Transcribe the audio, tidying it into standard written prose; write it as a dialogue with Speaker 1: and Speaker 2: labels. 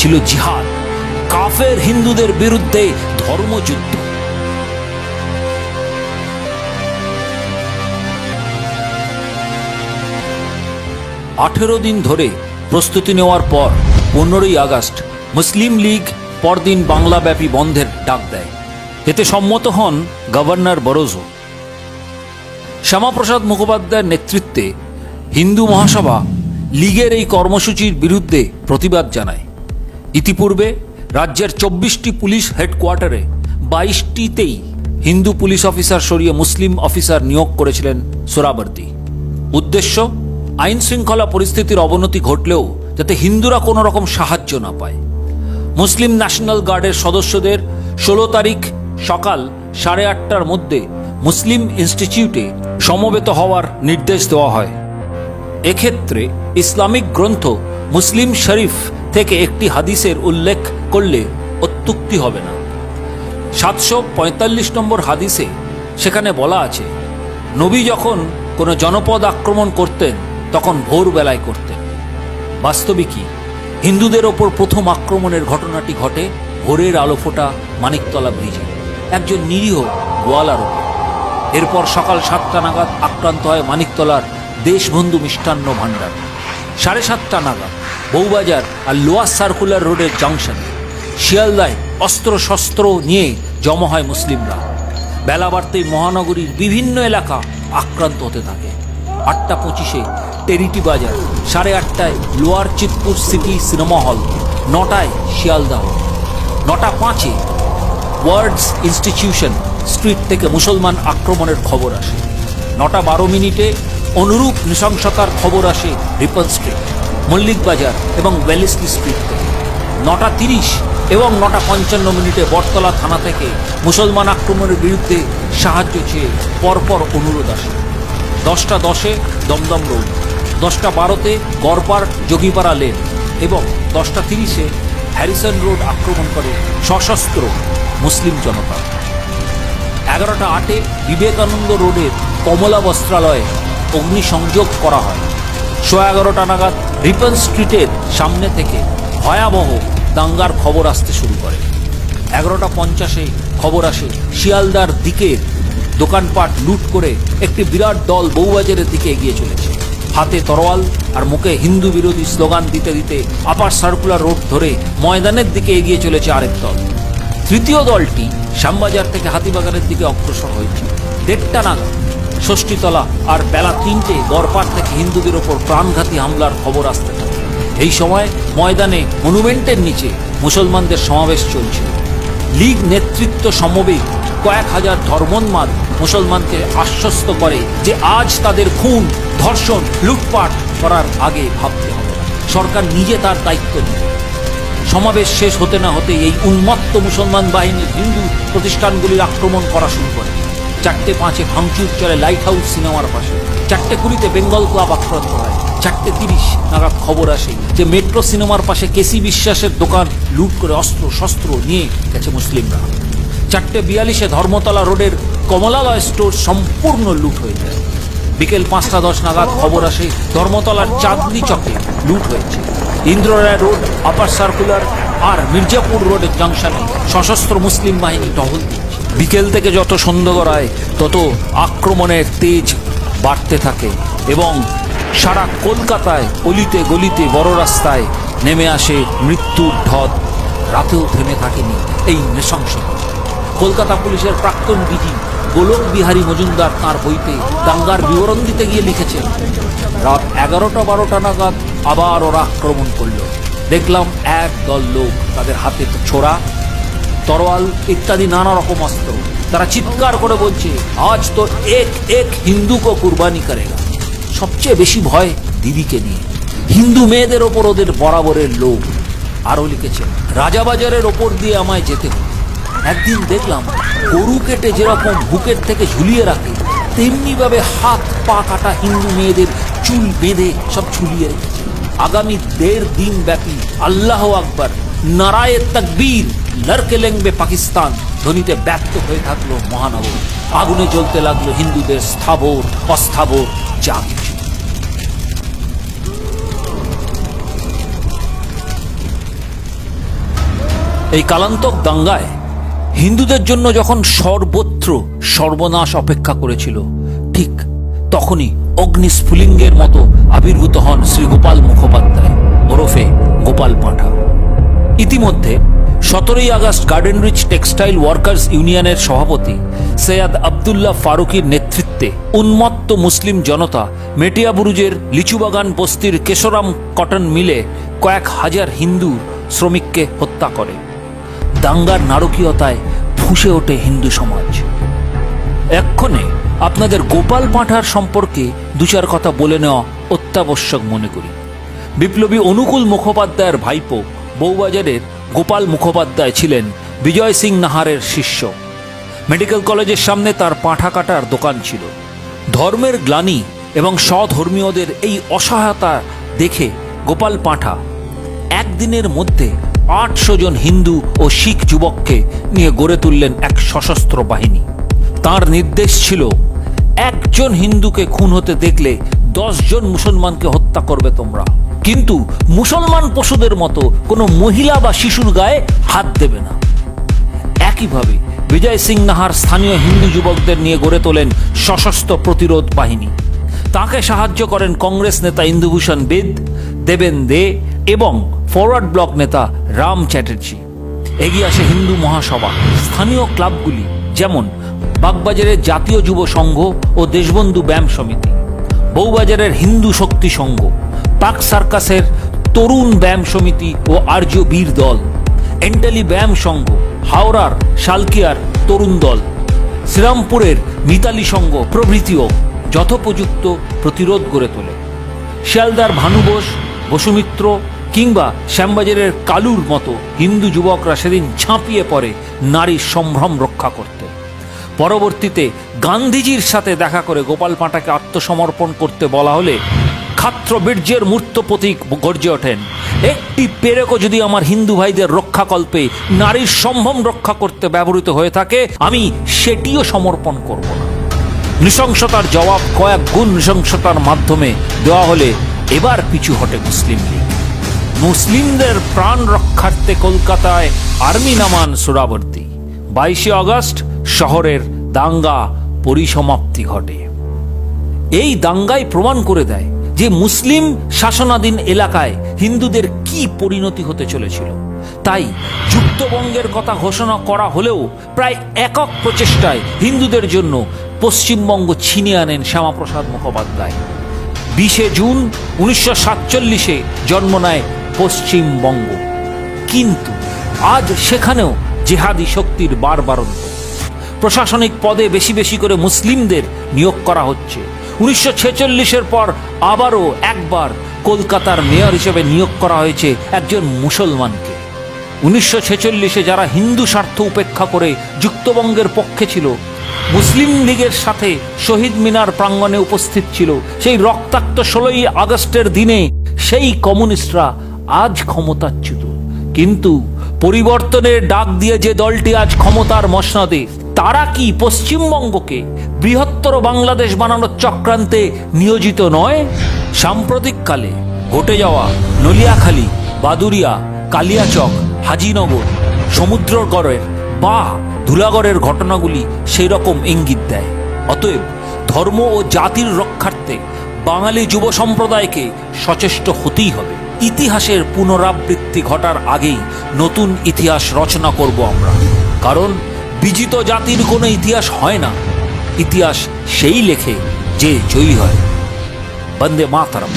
Speaker 1: ছিল জিহাদ, কাফের হিন্দুদের বিরুদ্ধে ধর্মযুদ্ধ। আঠেরো দিন ধরে প্রস্তুতি নেওয়ার পর 15ই আগস্ট মুসলিম লীগ পরদিন বাংলাব্যাপী বন্ধের ডাক দেয়। এতে সম্মত হন গভর্নর বরোজো। শ্যামাপ্রসাদ মুখোপাধ্যায়ের নেতৃত্বে হিন্দু মহাসভা লীগের এই কর্মসূচির বিরুদ্ধে প্রতিবাদ জানায়। ইতিপূর্বে রাজ্যের 24টি পুলিশ হেডকোয়ার্টারে 22টিতেই হিন্দু পুলিশ অফিসার সরিয়ে মুসলিম অফিসার নিয়োগ করেছিলেন সোহরাওয়ার্দী। উদ্দেশ্য, আইন শৃঙ্খলা পরিস্থিতির অবনতি ঘটলেও যাতে হিন্দুরা কোনো রকম সাহায্য না পায়। মুসলিম ন্যাশনাল গার্ডের সদস্যদের 16 তারিখ সকাল 8:30টার মধ্যে মুসলিম ইনস্টিটিউটে সমবেত হওয়ার নির্দেশ দেওয়া হয়। এক্ষেত্রে ইসলামিক গ্রন্থ মুসলিম শরীফ থেকে একটি হাদিসের উল্লেখ করলে অত্যুক্তি হবে না। 745 নম্বর হাদিসে সেখানে বলা আছে, নবী যখন কোনো জনপদ আক্রমণ করতেন তখন ভোরবেলায় করতেন। বাস্তবিকই হিন্দুদের ওপর প্রথম আক্রমণের ঘটনাটি ঘটে ভোরের আলো ফোটা মানিকতলা ব্রিজে একজন নিরীহ গোয়ালার ওপর। এরপর সকাল 7টা নাগাদ আক্রান্ত হয় মানিকতলার দেশবন্ধু মিষ্টান্ন ভাণ্ডার। 7:30টা নাগাদ বউবাজার আর লোয়ার সার্কুলার রোডের জাংশনে শিয়ালদায় অস্ত্রশস্ত্র নিয়ে জমা হয় মুসলিমরা। বেলা বাড়তেই মহানগরীর বিভিন্ন এলাকা আক্রান্ত হতে থাকে। 8:25-এ টেরিটি বাজার, 8:30টায় lower Chitpur city cinema hall, 9টায় শিয়ালদাহ, 9:05-এ ওয়ার্ডস ইনস্টিটিউশন স্ট্রিট থেকে মুসলমান আক্রমণের খবর আসে। 9:12 অনুরূপ নৃশংসতার খবর আসে রিপন স্ট্রিট, মল্লিক বাজার এবং ওয়েলেসলি স্ট্রিট থেকে। 9:30 এবং 9:55 বটতলা থানা থেকে মুসলমান আক্রমণের বিরুদ্ধে সাহায্য চেয়ে পরপর অনুরোধ আসে। 10:10-এ দমদম রোড, 10:12-তে গড়পাড় যোগীপাড়া লেন এবং 10:30-এ হ্যারিসন রোড আক্রমণ করে সশস্ত্র মুসলিম জনতা। 11:08-এ বিবেকানন্দ রোডের কমলা বস্ত্রালয়ে অগ্নিসংযোগ করা হয়। 11:15 নাগাদ রিপন স্ট্রিটের সামনে থেকে ভয়াবহ দাঙ্গার খবর আসতে শুরু করে। 11:50-এ খবর আসে শিয়ালদার দিকের দোকানপাট লুট করে একটি বিরাট দল বউবাজারের দিকে এগিয়ে চলেছে। হাতে তরোয়াল আর মুখে হিন্দু বিরোধী স্লোগান দিতে দিতে আপার সার্কুলার রোড ধরে ময়দানের দিকে এগিয়ে চলেছে আরেক দল। তৃতীয় দলটি শ্যামবাজার থেকে হাতিবাগানের দিকে অগ্রসর হয়েছে। 1:30টা নাগাদ ষষ্ঠীতলা আর বেলা 3টে গড়পাড় থেকে হিন্দুদের ওপর প্রাণঘাতী হামলার খবর আসতে থাকে। এই সময় ময়দানে মনুমেন্টের নিচে মুসলমানদের সমাবেশ চলছিল। লীগ নেতৃত্ব সমবেত কয়েক হাজার ধর্মোন্মাদ মুসলমানকে আশ্বস্ত করে যে আজ তাদের খুন, ধর্ষণ, লুটপাট করার আগে ভাবতে হবে, সরকার নিজে তার দায়িত্ব নেবে। সমাবেশ শেষ হতে না হতে এই উন্মত্ত মুসলমান বাহিনী হিন্দু প্রতিষ্ঠানগুলির আক্রমণ করা শুরু করে। 4:05-এ ভাঙচুর চলে লাইট হাউস সিনেমার পাশে। 4:20-তে বেঙ্গল ক্লাব আক্রান্ত হয়। 4:30 নাগাদ খবর আসে যে মেট্রো সিনেমার পাশে কেসি বিশ্বাসের দোকান লুট করে অস্ত্র শস্ত্র নিয়ে গেছে মুসলিমরা। 4:42-এ ধর্মতলা রোডের কমলালয় স্টোর সম্পূর্ণ লুট হয়ে যায়। বিকেল 5:10 নাগাদ খবর আসে ধর্মতলার চাঁদনি চকে লুট হয়েছে। ইন্দ্ররায় রোড, আপার সার্কুলার আর মির্জাপুর রোডের জাংশনে সশস্ত্র মুসলিম বাহিনী টহল দিচ্ছে। বিকেল থেকে যত সন্ধ্যা গড়ায় তত আক্রমণের তেজ বাড়তে থাকে এবং সারা কলকাতায় অলিতে গলিতে বড় রাস্তায় নেমে আসে মৃত্যুর ঢদ। রাতেও থেমে থাকেনি এই নৃশংসতা। কলকাতা পুলিশের প্রাক্তন ডিজি গোলক বিহারী মজুমদার তাঁর বইতে দাঙ্গার বিবরণ দিতে গিয়ে লিখেছেন, রাত 11টা-12টা নাগাদ আবার ওরা আক্রমণ করল। দেখলাম এক দল লোক, তাদের হাতে ছোরা, তরোয়াল ইত্যাদি নানা রকম অস্ত্র। তারা চিৎকার করে বলছে, আজ তো এক এক হিন্দু কো কুরবানি করেগা। সবচেয়ে বেশি ভয় দিদিকে নিয়ে, হিন্দু মেয়েদের ওপর ওদের বরাবরের লোভ। আরও লিখেছেন, রাজাবাজারের ওপর দিয়ে আমায় যেতে হবে। একদিন দেখলাম গরু কেটে যেরকম বুকের থেকে ঝুলিয়ে রাখে তেমনি ভাবে হাত পা কাটা হিন্দু মেয়েদের চুল বেঁধে সব ঝুলিয়ে রেখেছে। আগামী 1.5 দিন ব্যাপী আল্লাহ আকবার, নারায়ে তাকবীর, লড়কে লেঙ্গে পাকিস্তান ধ্বনিতে ব্যক্ত হয়ে থাকলো মহানগর। আগুনে জ্বলতে লাগলো হিন্দুদের স্থাবর অস্থাবর যা কিছু। এই কালান্তক দাঙ্গায় হিন্দুদের জন্য যখন সর্বত্র সর্বনাশ অপেক্ষা করেছিল, ঠিক তখনই অগ্নিস্ফুলিঙ্গের মতো আবির্ভূত হন শ্রী গোপাল মুখোপাধ্যায় ওরফে গোপাল পাঁঠা। ইতিমধ্যে 17ই August Garden Reach Textile Workers ইউনিয়নের সভাপতি সৈয়দ আবদুল্লাহ ফারুকির নেতৃত্বে উন্মত্ত মুসলিম জনতা মেটিয়াবুরুজের লিচুবাগান বস্তির কেশরাম কটন মিলে কয়েক হাজার হিন্দু শ্রমিককে হত্যা করে। দাঙ্গার নারকীয়তায় ফুঁসে ওঠে হিন্দু সমাজ। এক্ষণে আপনাদের গোপাল পাঁঠার সম্পর্কে দু চার কথা বলে নেওয়া অত্যাবশ্যক মনে করি। বিপ্লবী অনুকূল মুখোপাধ্যায়ের ভাইপো বউবাজারের গোপাল মুখোপাধ্যায় ছিলেন বিজয় সিং নাহারের শিষ্য। মেডিকেল কলেজের সামনে তার পাঁঠা কাটার দোকান ছিল। ধর্মের গ্লানি এবং স্বধর্মীয়দের এই অসহায়তা দেখে গোপাল পাঁঠা একদিনের মধ্যে 800 জন হিন্দু ও শিখ যুবককে নিয়ে গড়ে তুললেন এক সশস্ত্র বাহিনী। তার নির্দেশ ছিল, একজন হিন্দুকে খুন হতে দেখলে 10 জন মুসলমানকে হত্যা করবে তোমরা, কিন্তু মুসলমান পশুদের মতো কোনো মহিলা বা শিশুর গায়ে হাত দেবে না। একইভাবে বিজয় সিং নাহার স্থানীয় হিন্দু যুবকদের নিয়ে গড়ে তোলেন সশস্ত্র প্রতিরোধ বাহিনী। তাকে সাহায্য করেন কংগ্রেস নেতা ইন্দুভূষণ বেদ, দেবেন দে এবং ফরওয়ার্ড ব্লক নেতা রাম চ্যাটার্জি। এগিয়ে আসে হিন্দু মহাসভা, স্থানীয় ক্লাবগুলি যেমন বাগবাজারের জাতীয় যুব সংঘ ও দেশবন্ধু ব্যায়াম সমিতি, বউবাজারের হিন্দু শক্তি সংঘ, পাক সার্কাসের তরুণ ব্যায়াম সমিতি ও আর্য বীর দল, এন্টালি ব্যায়াম সংঘ, হাওড়ার শালকিয়ার তরুণ দল, শ্রীরামপুরের মিতালি সংঘ প্রভৃতিও যথোপযুক্ত প্রতিরোধ গড়ে তোলে। শিয়ালদার ভানু বোস, বসুমিত্র কিংবা শ্যামবাজারের কালুর মতো হিন্দু যুবকরা সেদিন ঝাঁপিয়ে পড়ে নারীর সম্ভ্রম রক্ষা করতে। পরবর্তীতে গান্ধীজির সাথে দেখা করে গোপাল পাঁঠাকে আত্মসমর্পণ করতে বলা হলে ক্ষাত্র বীর্যের মূর্ত প্রতীক গর্জে ওঠেন, একটি পেরেকও যদি আমার হিন্দু ভাইদের রক্ষাকল্পে নারীর সম্ভ্রম রক্ষা করতে ব্যবহৃত হয়ে থাকে, আমি সেটিও সমর্পণ করব না। নৃশংসতার জবাব কয়েক গুণ নৃশংসতার মাধ্যমে দেওয়া হলে এবার পিছু হটে মুসলিম লীগ। মুসলিমদের প্রাণ রক্ষার্থে কলকাতায় আর্মি নামান সুরাবর্তী। 22শে আগস্ট শহরের দাঙ্গা পরিসমাপ্তি ঘটে। এই দাঙ্গাই প্রমাণ করে দেয় যে মুসলিম শাসনাধীন এলাকায় হিন্দুদের কি পরিণতি হতে চলেছিল। তাই যুক্তবঙ্গের কথা ঘোষণা করা হলেও প্রায় একক প্রচেষ্টায় হিন্দুদের জন্য পশ্চিমবঙ্গ ছিনিয়ে আনেন শ্যামাপ্রসাদ মুখোপাধ্যায়। 20শে জুন 1947-এ জন্ম নেয় পশ্চিমবঙ্গ। কিন্তু আজ সেখানেও জেহাদি শক্তির বারবারন্ত। প্রশাসনিক পদে বেশি বেশি করে মুসলিমদের নিয়োগ করা হচ্ছে। 1946-এর পর আবারও একবার কলকাতার মেয়র হিসেবে নিয়োগ করা হয়েছে একজন মুসলমানকে। 1946-এ যারা হিন্দু স্বার্থ উপেক্ষা করে যুক্তবঙ্গের পক্ষে ছিল, মুসলিম লীগের সাথে শহীদ মিনার প্রাঙ্গণে উপস্থিত ছিল, সেই রক্তাক্ত 16ই আগস্টের দিনে সেই কমিউনিস্টরা আজ ক্ষমতাচ্যুত। কিন্তু পরিবর্তনের ডাক দিয়ে যে দলটি আজ ক্ষমতার মসনদে, তারা কি পশ্চিমবঙ্গকে বৃহত্তর বাংলাদেশ বানানোর চক্রান্তে নিয়োজিত নয়? সাম্প্রতিককালে ঘটে যাওয়া নলিয়াখালী, বাদুরিয়া, কালিয়াচক, হাজিনগর, সমুদ্রগড়ের বা ধুলাগড়ের ঘটনাগুলি সেই রকম ইঙ্গিত দেয়। অতএব ধর্ম ও জাতির রক্ষার্থে বাঙালি যুব সম্প্রদায়কে সচেষ্ট হতেই হবে। ইতিহাসের পুনরাবৃত্তি ঘটার আগেই নতুন ইতিহাস রচনা করব আমরা। কারণ বিজিত জাতির কোনো ইতিহাস হয় না, ইতিহাস সেই লেখে যে জয়ী হয়। বন্দে মাতরম।